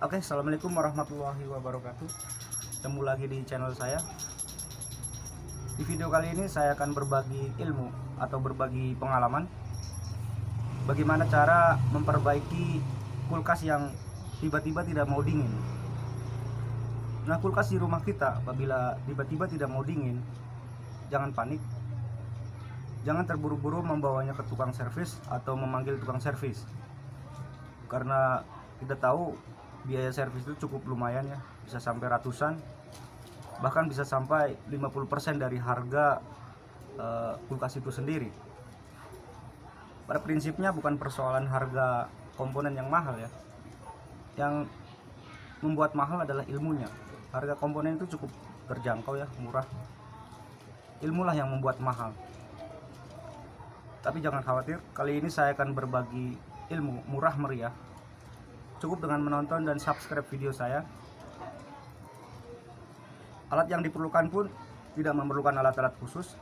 Oke, assalamualaikum warahmatullahi wabarakatuh. Ketemu lagi di channel saya. Di video kali ini saya akan berbagi ilmu atau berbagi pengalaman bagaimana cara memperbaiki kulkas yang tiba-tiba tidak mau dingin. Nah, kulkas di rumah kita apabila tiba-tiba tidak mau dingin, jangan panik. Jangan terburu-buru membawanya ke tukang servis atau memanggil tukang servis. Karena kita tahu biaya servis itu cukup lumayan ya, bisa sampai ratusan, bahkan bisa sampai 50% dari harga kulkas itu sendiri. Pada prinsipnya bukan persoalan harga komponen yang mahal ya, yang membuat mahal adalah ilmunya. Harga komponen itu cukup terjangkau ya, murah. Ilmulah yang membuat mahal. Tapi jangan khawatir, kali ini saya akan berbagi ilmu murah meriah. Cukup dengan menonton dan subscribe video saya. Alat yang diperlukan pun tidak memerlukan alat-alat khusus.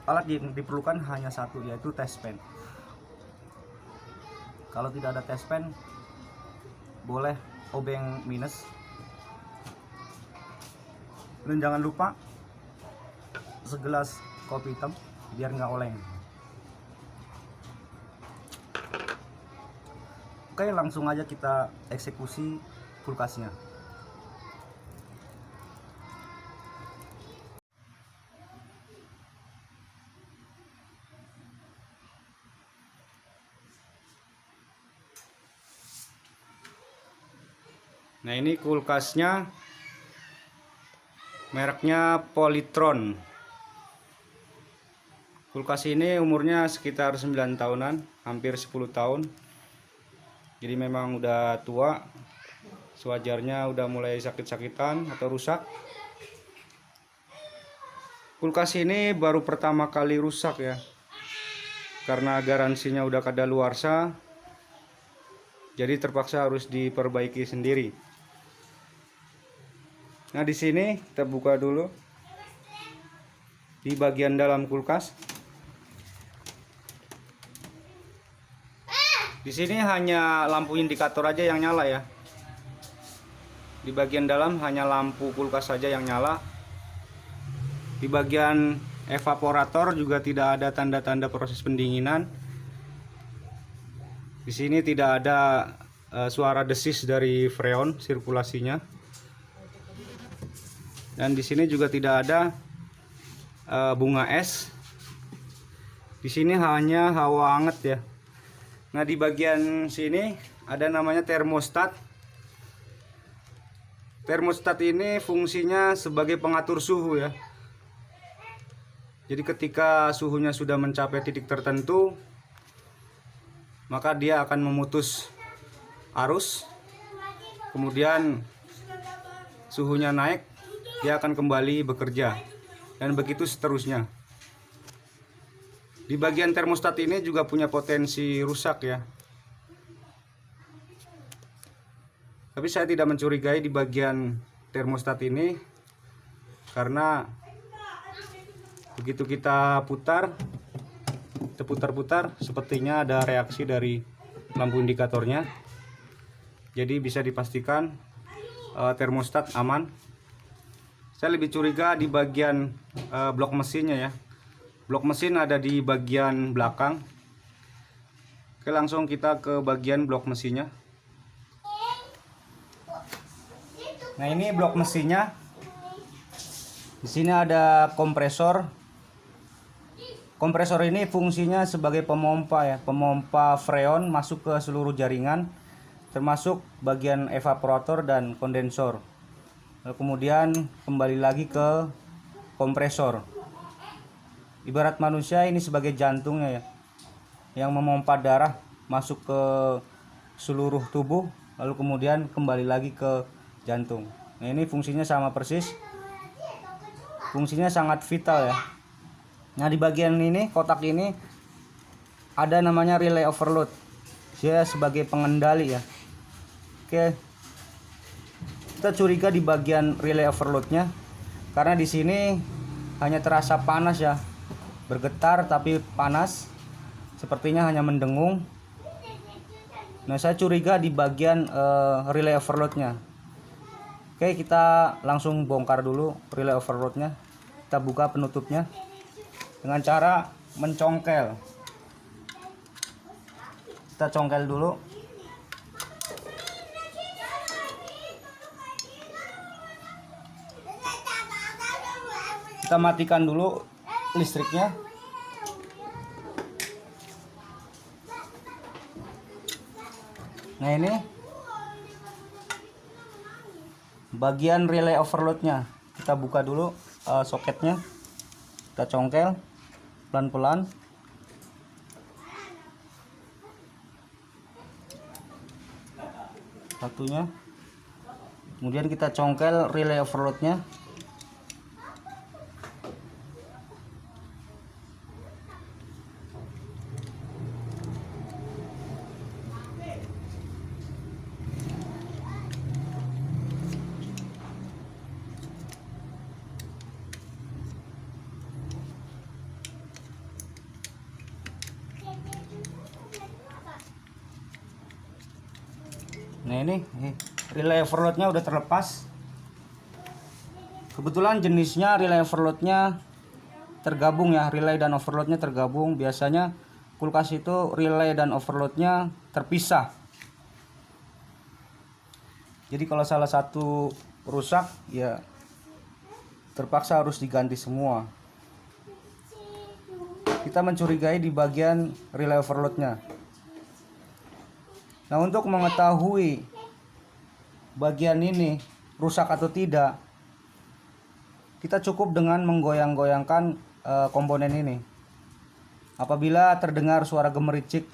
Alat yang diperlukan hanya satu, yaitu test pen. Kalau tidak ada test pen, boleh obeng minus. Dan jangan lupa segelas kopi hitam biar nggak oleng. Oke, langsung aja kita eksekusi kulkasnya. Nah, ini kulkasnya mereknya Polytron. Kulkas ini umurnya sekitar 9 tahunan, hampir 10 tahun. Jadi memang udah tua, sewajarnya udah mulai sakit-sakitan atau rusak. Kulkas ini baru pertama kali rusak ya, karena garansinya udah kadaluarsa, jadi terpaksa harus diperbaiki sendiri. Nah, di sini kita buka dulu di bagian dalam kulkas. Di sini hanya lampu indikator aja yang nyala ya. Di bagian dalam hanya lampu kulkas saja yang nyala. Di bagian evaporator juga tidak ada tanda-tanda proses pendinginan. Di sini tidak ada suara desis dari freon sirkulasinya. Dan di sini juga tidak ada bunga es. Di sini hanya hawa hangat ya. Nah, di bagian sini ada namanya termostat. Termostat ini fungsinya sebagai pengatur suhu ya. Jadi ketika suhunya sudah mencapai titik tertentu, maka dia akan memutus arus. Kemudian suhunya naik, dia akan kembali bekerja. Dan begitu seterusnya. Di bagian termostat ini juga punya potensi rusak ya. Tapi saya tidak mencurigai di bagian termostat ini, karena begitu kita putar, sepertinya ada reaksi dari lampu indikatornya. Jadi bisa dipastikan termostat aman. Saya lebih curiga di bagian blok mesinnya ya. Blok mesin ada di bagian belakang. Oke, langsung kita ke bagian blok mesinnya. Nah, ini blok mesinnya. Di sini ada kompresor. Kompresor ini fungsinya sebagai pemompa ya, pemompa freon masuk ke seluruh jaringan, termasuk bagian evaporator dan kondensor. Lalu kemudian kembali lagi ke kompresor. Ibarat manusia ini sebagai jantungnya ya, yang memompa darah masuk ke seluruh tubuh, lalu kemudian kembali lagi ke jantung. Nah, ini fungsinya sama persis, fungsinya sangat vital ya. Nah, di bagian ini, kotak ini ada namanya relay overload, dia sebagai pengendali ya. Oke, kita curiga di bagian relay overloadnya, karena di sini hanya terasa panas ya, bergetar tapi panas, sepertinya hanya mendengung. Nah, saya curiga di bagian relay overloadnya. Oke, kita langsung bongkar dulu relay overloadnya. Kita buka penutupnya dengan cara mencongkel. Kita congkel dulu. Kita matikan dulu listriknya. Nah, ini bagian relay overloadnya. Kita buka dulu soketnya. Kita congkel pelan-pelan. Satunya. Kemudian kita congkel relay overloadnya. Nah, ini relay overloadnya udah terlepas. Kebetulan jenisnya relay overloadnya tergabung ya, relay dan overloadnya tergabung. Biasanya kulkas itu relay dan overloadnya terpisah. Jadi kalau salah satu rusak ya terpaksa harus diganti semua. Kita mencurigai di bagian relay overloadnya. Nah, untuk mengetahui bagian ini rusak atau tidak, kita cukup dengan menggoyang-goyangkan komponen ini. Apabila terdengar suara gemericik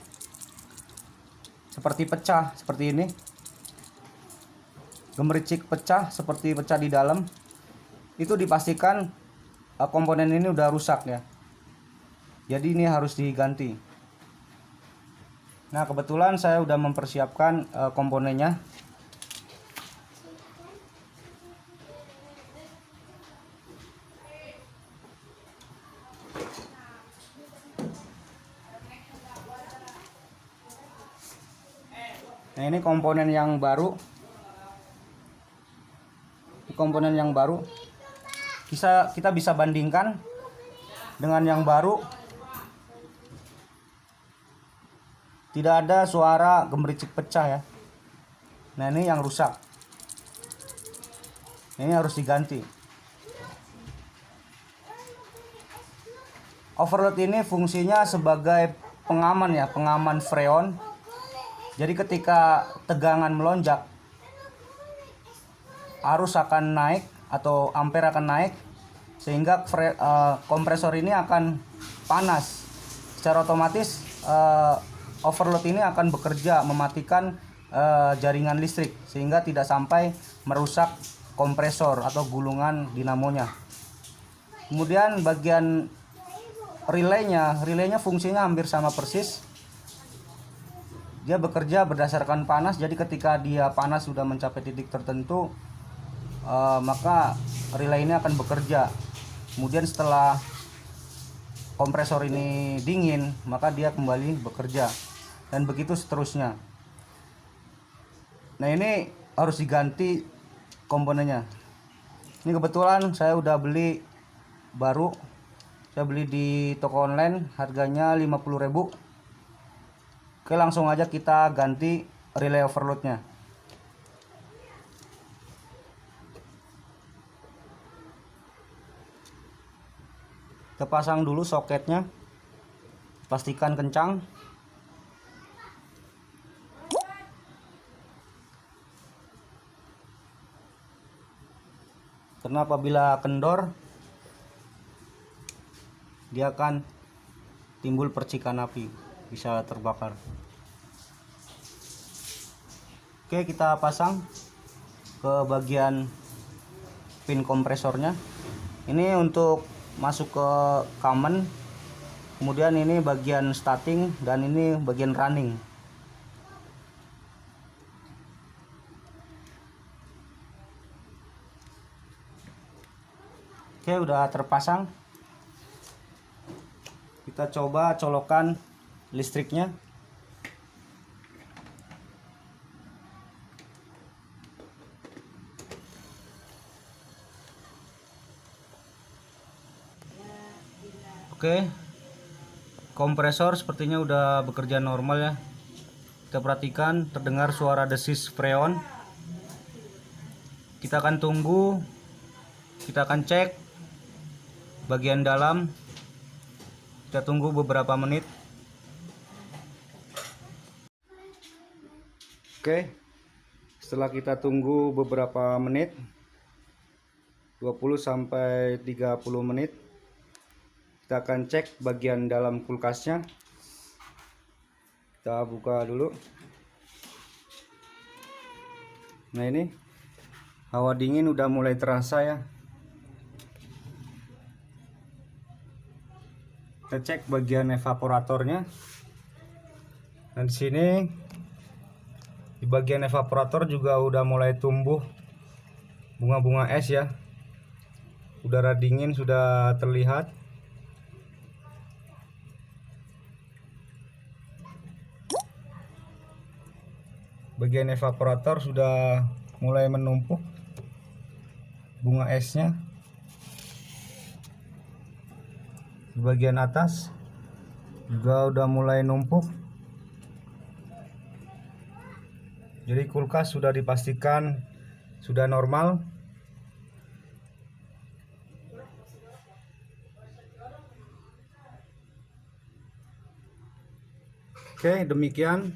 seperti pecah seperti ini, gemericik pecah seperti pecah di dalam, itu dipastikan komponen ini udah rusak ya. Jadi ini harus diganti. Nah, kebetulan saya udah mempersiapkan komponennya. Nah, ini komponen yang baru. Komponen yang baru. Kita bisa bandingkan dengan yang baru. Tidak ada suara gemericik pecah ya. Nah, ini yang rusak. Ini harus diganti. Overload ini fungsinya sebagai pengaman ya, pengaman freon. Jadi ketika tegangan melonjak, arus akan naik atau ampere akan naik, sehingga kompresor ini akan panas. Secara otomatis overload ini akan bekerja mematikan jaringan listrik sehingga tidak sampai merusak kompresor atau gulungan dinamonya. Kemudian bagian relaynya fungsinya hampir sama persis. Dia bekerja berdasarkan panas, jadi ketika dia panas sudah mencapai titik tertentu, maka relay ini akan bekerja. Kemudian setelah kompresor ini dingin, maka dia kembali bekerja, dan begitu seterusnya. Nah, ini harus diganti komponennya. Ini kebetulan saya udah beli baru. Saya beli di toko online, harganya 50.000. Oke, langsung aja kita ganti relay overloadnya. Kita pasang dulu soketnya, pastikan kencang. Karena apabila kendor, dia akan timbul percikan api, bisa terbakar. Oke, kita pasang ke bagian pin kompresornya. Ini untuk masuk ke common, kemudian ini bagian starting, dan ini bagian running. Oke, udah terpasang. Kita coba colokan listriknya. Oke, kompresor sepertinya udah bekerja normal ya. Kita perhatikan terdengar suara desis freon. Kita akan tunggu, kita akan cek bagian dalam. Kita tunggu beberapa menit. Oke, setelah kita tunggu beberapa menit, 20 sampai 30 menit, kita akan cek bagian dalam kulkasnya. Kita buka dulu. Nah, ini hawa dingin udah mulai terasa ya. Kita cek bagian evaporatornya. Dan di sini di bagian evaporator juga udah mulai tumbuh bunga-bunga es ya. Udara dingin sudah terlihat. Bagian evaporator sudah mulai menumpuk bunga esnya. Di bagian atas juga udah mulai numpuk. Jadi kulkas sudah dipastikan sudah normal. Oke, demikian.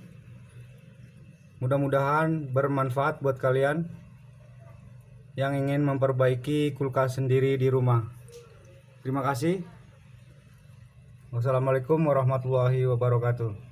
Mudah-mudahan bermanfaat buat kalian yang ingin memperbaiki kulkas sendiri di rumah. Terima kasih. Wassalamualaikum warahmatullahi wabarakatuh.